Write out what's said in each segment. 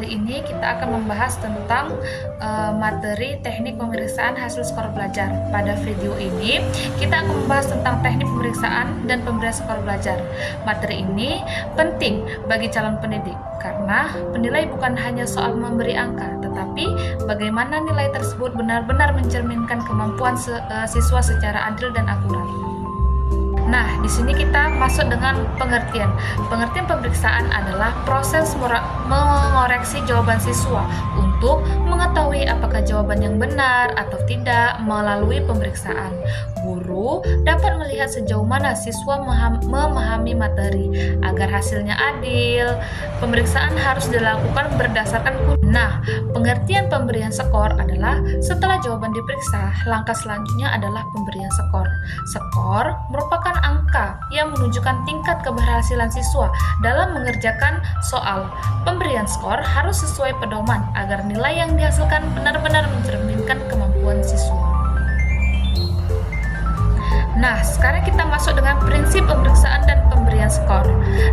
kali ini kita akan membahas tentang materi teknik pemeriksaan hasil skor belajar. Pada video ini kita akan membahas tentang teknik pemeriksaan dan pemberian skor belajar. Materi ini penting bagi calon pendidik karena penilai bukan hanya soal memberi angka, tetapi bagaimana nilai tersebut benar-benar mencerminkan kemampuan siswa secara adil dan akurat. Nah, di sini kita masuk dengan pengertian. Pengertian pemeriksaan adalah proses mengoreksi jawaban siswa untuk mengetahui apakah jawaban yang benar atau tidak melalui pemeriksaan. Guru dapat melihat sejauh mana siswa memahami materi. Agar hasilnya adil, pemeriksaan harus dilakukan berdasarkan Nah, pengertian pemberian skor adalah setelah jawaban diperiksa, langkah selanjutnya adalah pemberian skor. Skor merupakan angka yang menunjukkan tingkat keberhasilan siswa dalam mengerjakan soal. Pemberian skor harus sesuai pedoman agar nilai yang dihasilkan benar-benar mencerminkan kemampuan siswa. Nah, sekarang kita masuk dengan prinsip pemeriksaan dan pemberian skor.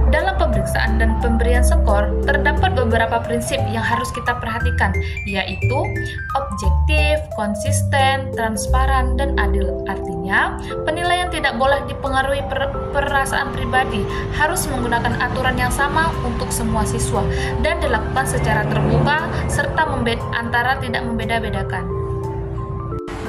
Dalam pemeriksaan dan pemberian skor, terdapat beberapa prinsip yang harus kita perhatikan, yaitu objektif, konsisten, transparan, dan adil. Artinya, penilaian tidak boleh dipengaruhi perasaan pribadi, harus menggunakan aturan yang sama untuk semua siswa, dan dilakukan secara terbuka, serta antara tidak membeda-bedakan.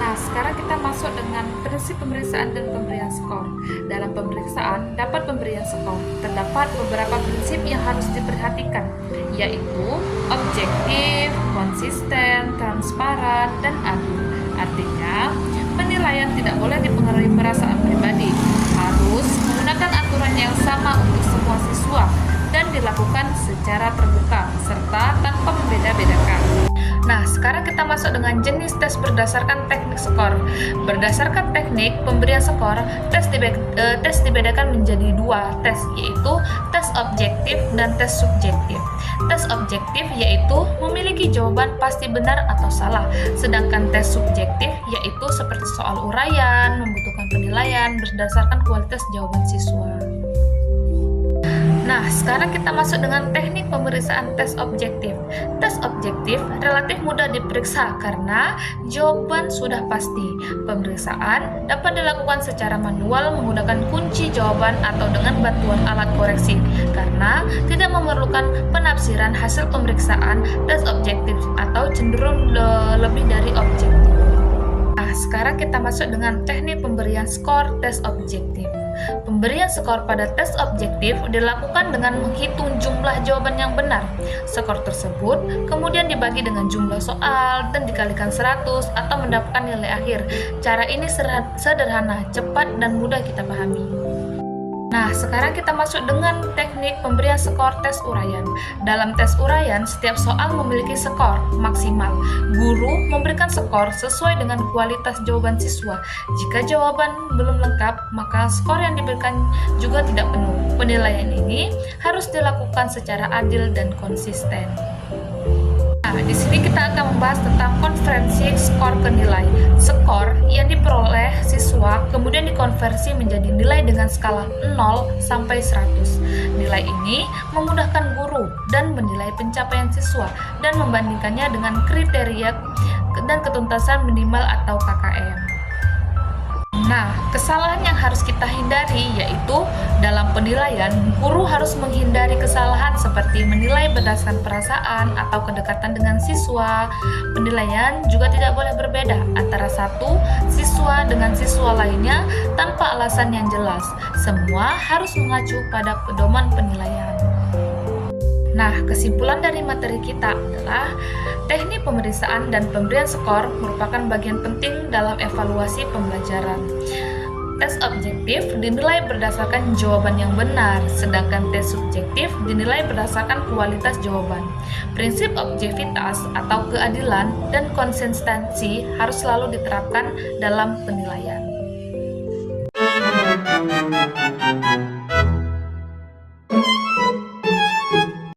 Nah, sekarang kita masuk dengan prinsip pemeriksaan dan pemberian skor. Dalam pemeriksaan dapat pemberian skor, terdapat beberapa prinsip yang harus diperhatikan, yaitu objektif, konsisten, transparan, dan adil. Artinya, penilaian tidak boleh dipengaruhi perasaan pribadi, harus menggunakan aturan yang sama untuk semua siswa, dan dilakukan secara terbuka, serta tanpa membeda-bedakan. Nah, sekarang kita masuk dengan jenis tes berdasarkan teknik skor. Berdasarkan teknik pemberian skor, tes dibedakan menjadi dua tes, yaitu tes objektif dan tes subjektif. Tes objektif yaitu memiliki jawaban pasti benar atau salah, sedangkan tes subjektif yaitu seperti soal uraian, membutuhkan penilaian berdasarkan kualitas jawaban siswa. Nah, sekarang kita masuk dengan teknik pemeriksaan tes objektif. Tes objektif relatif mudah diperiksa karena jawaban sudah pasti. Pemeriksaan dapat dilakukan secara manual menggunakan kunci jawaban atau dengan bantuan alat koreksi karena tidak memerlukan penafsiran hasil pemeriksaan tes objektif atau cenderung lebih dari objektif. Nah, sekarang kita masuk dengan teknik pemberian skor tes objektif. Pemberian skor pada tes objektif dilakukan dengan menghitung jumlah jawaban yang benar. Skor tersebut kemudian dibagi dengan jumlah soal dan dikalikan 100 atau mendapatkan nilai akhir. Cara ini sederhana, cepat, dan mudah kita pahami. Nah, sekarang kita masuk dengan teknik pemberian skor tes uraian. Dalam tes uraian, setiap soal memiliki skor maksimal. Guru memberikan skor sesuai dengan kualitas jawaban siswa. Jika jawaban belum lengkap, maka skor yang diberikan juga tidak penuh. Penilaian ini harus dilakukan secara adil dan konsisten. Nah, di sini kita akan membahas tentang konversi skor ke nilai. Skor yang diperoleh siswa kemudian dikonversi menjadi nilai dengan skala 0 sampai 100. Nilai ini memudahkan guru dan menilai pencapaian siswa dan membandingkannya dengan kriteria dan ketuntasan minimal atau KKM. Nah, kesalahan yang harus kita hindari yaitu dalam penilaian, guru harus menghindari kesalahan seperti menilai berdasarkan perasaan atau kedekatan dengan siswa. Penilaian juga tidak boleh berbeda antara satu siswa dengan siswa lainnya tanpa alasan yang jelas. Semua harus mengacu pada pedoman penilaian. Nah, kesimpulan dari materi kita adalah teknik pemeriksaan dan pemberian skor merupakan bagian penting dalam evaluasi pembelajaran. Tes objektif dinilai berdasarkan jawaban yang benar, sedangkan tes subjektif dinilai berdasarkan kualitas jawaban. Prinsip objektivitas atau keadilan dan konsistensi harus selalu diterapkan dalam penilaian.